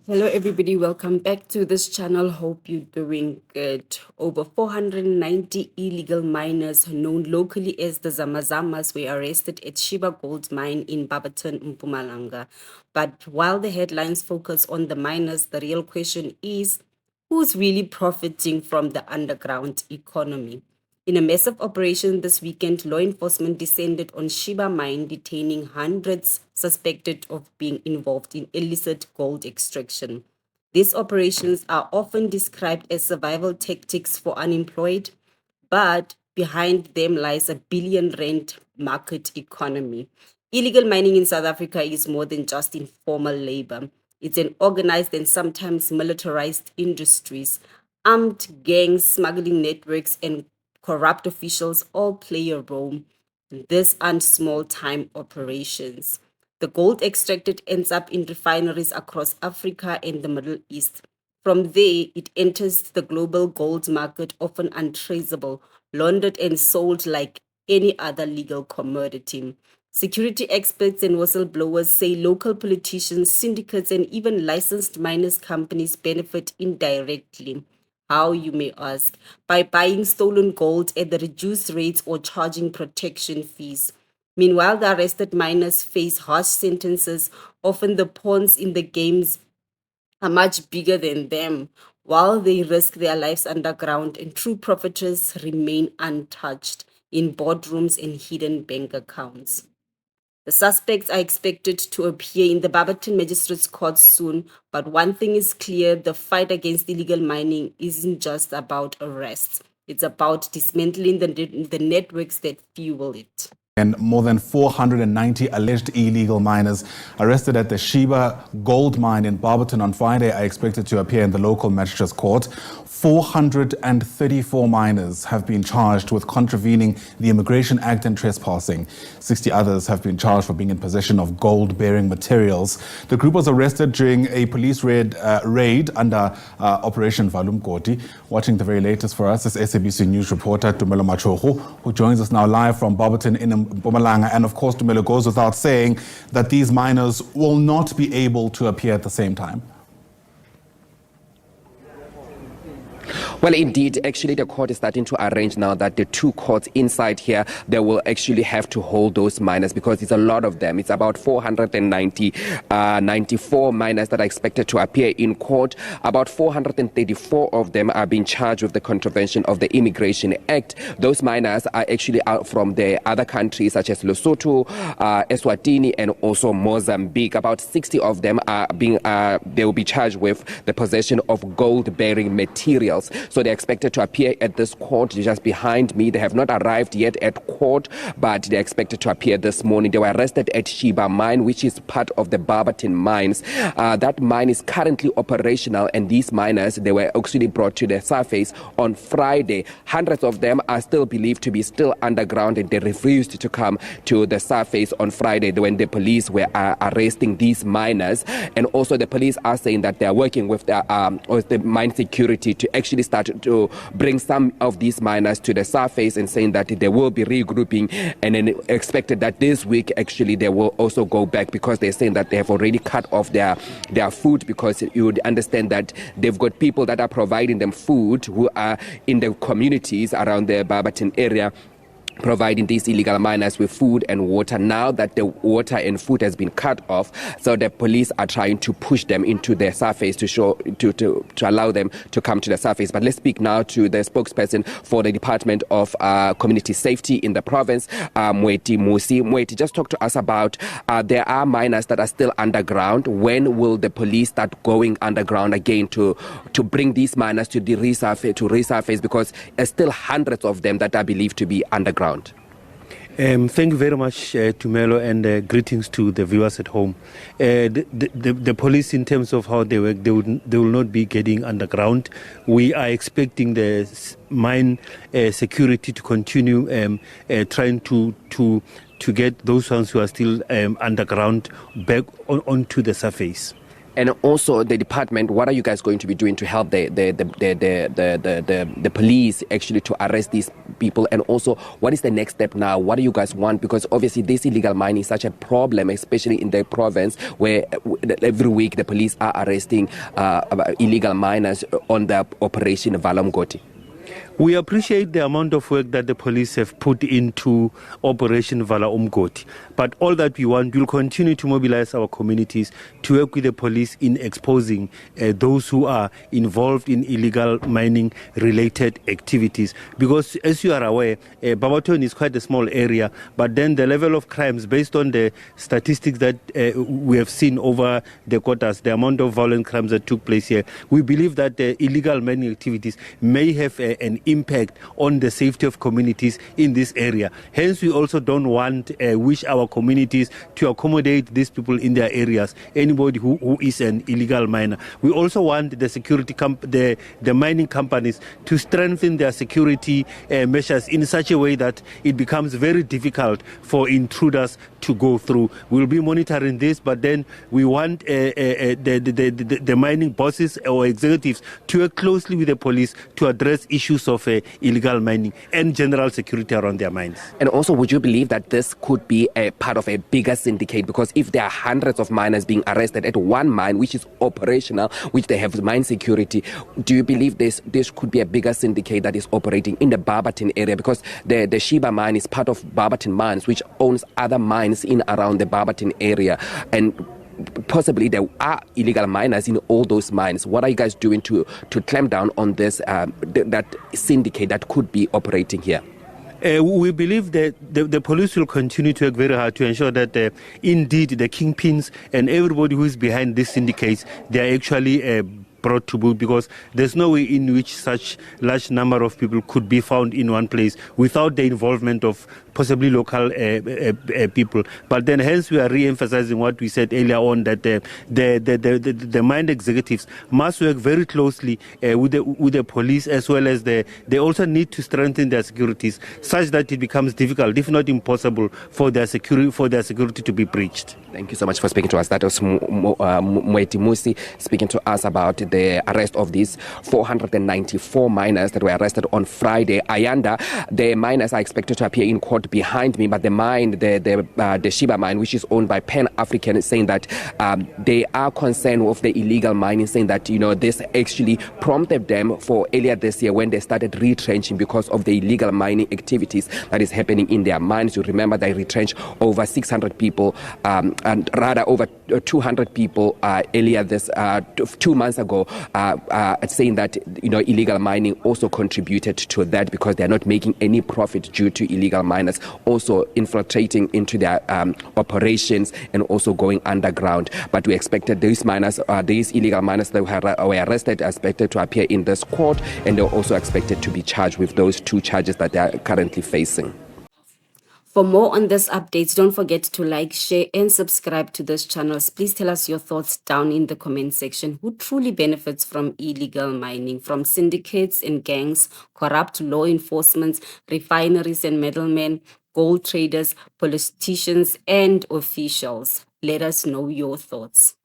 Hello, everybody. Welcome back to this channel. Hope you're doing good. Over 490 illegal miners, known locally as the Zama Zamas, were arrested at Sheba Gold Mine in Barberton, Mpumalanga. But while the headlines focus on the miners, the real question is who's really profiting from the underground economy? In a massive operation this weekend, law enforcement descended on Sheba Mine, detaining hundreds suspected of being involved in illicit gold extraction. These operations are often described as survival tactics for unemployed, but behind them lies a billion-rand market economy. Illegal mining in South Africa is more than just informal labor. It's an organized and sometimes militarized industries. Armed gangs, smuggling networks, and corrupt officials all play a role. These aren't small-time operations. The gold extracted ends up in refineries across Africa and the Middle East. From there, it enters the global gold market, often untraceable, laundered and sold like any other legal commodity. Security experts and whistleblowers say local politicians, syndicates, and even licensed miners companies benefit indirectly. How, you may ask? By buying stolen gold at the reduced rates or charging protection fees. Meanwhile, the arrested miners face harsh sentences. Often the pawns in the games are much bigger than them, while they risk their lives underground, and true profiteers remain untouched in boardrooms and hidden bank accounts. The suspects are expected to appear in the Barberton Magistrates Court soon, but one thing is clear: the fight against illegal mining isn't just about arrests. It's about dismantling the networks that fuel it. And more than 490 alleged illegal miners arrested at the Sheba Gold Mine in Barberton on Friday are expected to appear in the local magistrates court. 434 miners have been charged with contravening the Immigration Act and trespassing. 60 others have been charged for being in possession of gold-bearing materials. The group was arrested during a police raid under Operation Valumkoti. Watching the very latest for us is SABC News reporter Tumelo Machogo, who joins us now live from Barberton in Mpumalanga. And of course, Tumelo, goes without saying that these miners will not be able to appear at the same time. Well, indeed, actually, the court is starting to arrange now that the two courts inside here, they will actually have to hold those miners because it's a lot of them. It's about 494 miners that are expected to appear in court. About 434 of them are being charged with the contravention of the Immigration Act. Those miners are actually out from the other countries such as Lesotho, Eswatini, and also Mozambique. About 60 of them are they will be charged with the possession of gold-bearing materials. So they're expected to appear at this court just behind me. They have not arrived yet at court, but they're expected to appear this morning. They were arrested at Sheba Mine, which is part of the Barberton mines. That mine is currently operational, and these miners, they were actually brought to the surface on Friday. Hundreds of them are still believed to be still underground, and they refused to come to the surface on Friday when the police were arresting these miners. And also the police are saying that they are working with the mine security to actually start to bring some of these miners to the surface, and saying that they will be regrouping, and then expected that this week actually they will also go back, because they're saying that they have already cut off their food, because you would understand that they've got people that are providing them food who are in the communities around the Barberton area, providing these illegal miners with food and water. Now that the water and food has been cut off, so the police are trying to push them into the surface to allow them to come to the surface. But let's speak now to the spokesperson for the Department of Community Safety in the province, Mweti Musi. Mweti, just talk to us about there are miners that are still underground. When will the police start going underground again to bring these miners to resurface, because there's still hundreds of them that are believed to be underground? Thank you very much, Tumelo, and greetings to the viewers at home. The police, in terms of how they work, they will not be getting underground. We are expecting the mine security to continue trying to get those ones who are still underground back onto the surface. And also the department, what are you guys going to be doing to help the police actually to arrest these people? And also, what is the next step now? What do you guys want? Because obviously this illegal mining is such a problem, especially in the province where every week the police are arresting illegal miners on the Operation Valamgoti. We appreciate the amount of work that the police have put into Operation Vala Umgoti. But all that we want, we'll continue to mobilize our communities to work with the police in exposing those who are involved in illegal mining related activities. Because as you are aware, Barberton is quite a small area, but then the level of crimes, based on the statistics that we have seen over the quarters, the amount of violent crimes that took place here, we believe that illegal mining activities may have an impact on the safety of communities in this area. Hence, we also don't wish our communities to accommodate these people in their areas, anybody who is an illegal miner. We also want the security the mining companies to strengthen their security measures in such a way that it becomes very difficult for intruders to go through. We'll be monitoring this, but then we want the mining bosses or executives to work closely with the police to address issues of illegal mining and general security around their mines. And also, would you believe that this could be a part of a bigger syndicate? Because if there are hundreds of miners being arrested at one mine, which is operational, which they have mine security, do you believe this could be a bigger syndicate that is operating in the Barberton area? Because the Sheba mine is part of Barberton Mines, which owns other mines in around the Barberton area. And possibly there are illegal miners in all those mines. What are you guys doing to clamp down on this that syndicate that could be operating here? We believe that the police will continue to work very hard to ensure that indeed the kingpins and everybody who is behind these syndicates, they are actually brought to book, because there's no way in which such large number of people could be found in one place without the involvement of possibly local people. But then hence we are re-emphasizing what we said earlier on, that the mine executives must work very closely with the police, as well as they also need to strengthen their securities such that it becomes difficult, if not impossible, for their security to be breached. Thank you so much for speaking to us. That was Mweti Musi speaking to us about the arrest of these 494 miners that were arrested on Friday. Ayanda, the miners are expected to appear in court behind me, but the mine, the Sheba mine, which is owned by Pan African, is saying that they are concerned with the illegal mining, saying that this actually prompted them for earlier this year when they started retrenching because of the illegal mining activities that is happening in their mines. You remember they retrenched over 600 people, and rather over 200 people earlier this 2 months ago, saying that illegal mining also contributed to that, because they are not making any profit due to illegal miners also infiltrating into their operations and also going underground. But we expected these illegal miners that were arrested are expected to appear in this court, and they're also expected to be charged with those 2 charges that they are currently facing. For more on this updates, don't forget to like, share, and subscribe to this channel. Please tell us your thoughts down in the comment section. Who truly benefits from illegal mining? From syndicates and gangs, corrupt law enforcement, refineries and middlemen, gold traders, politicians, and officials? Let us know your thoughts.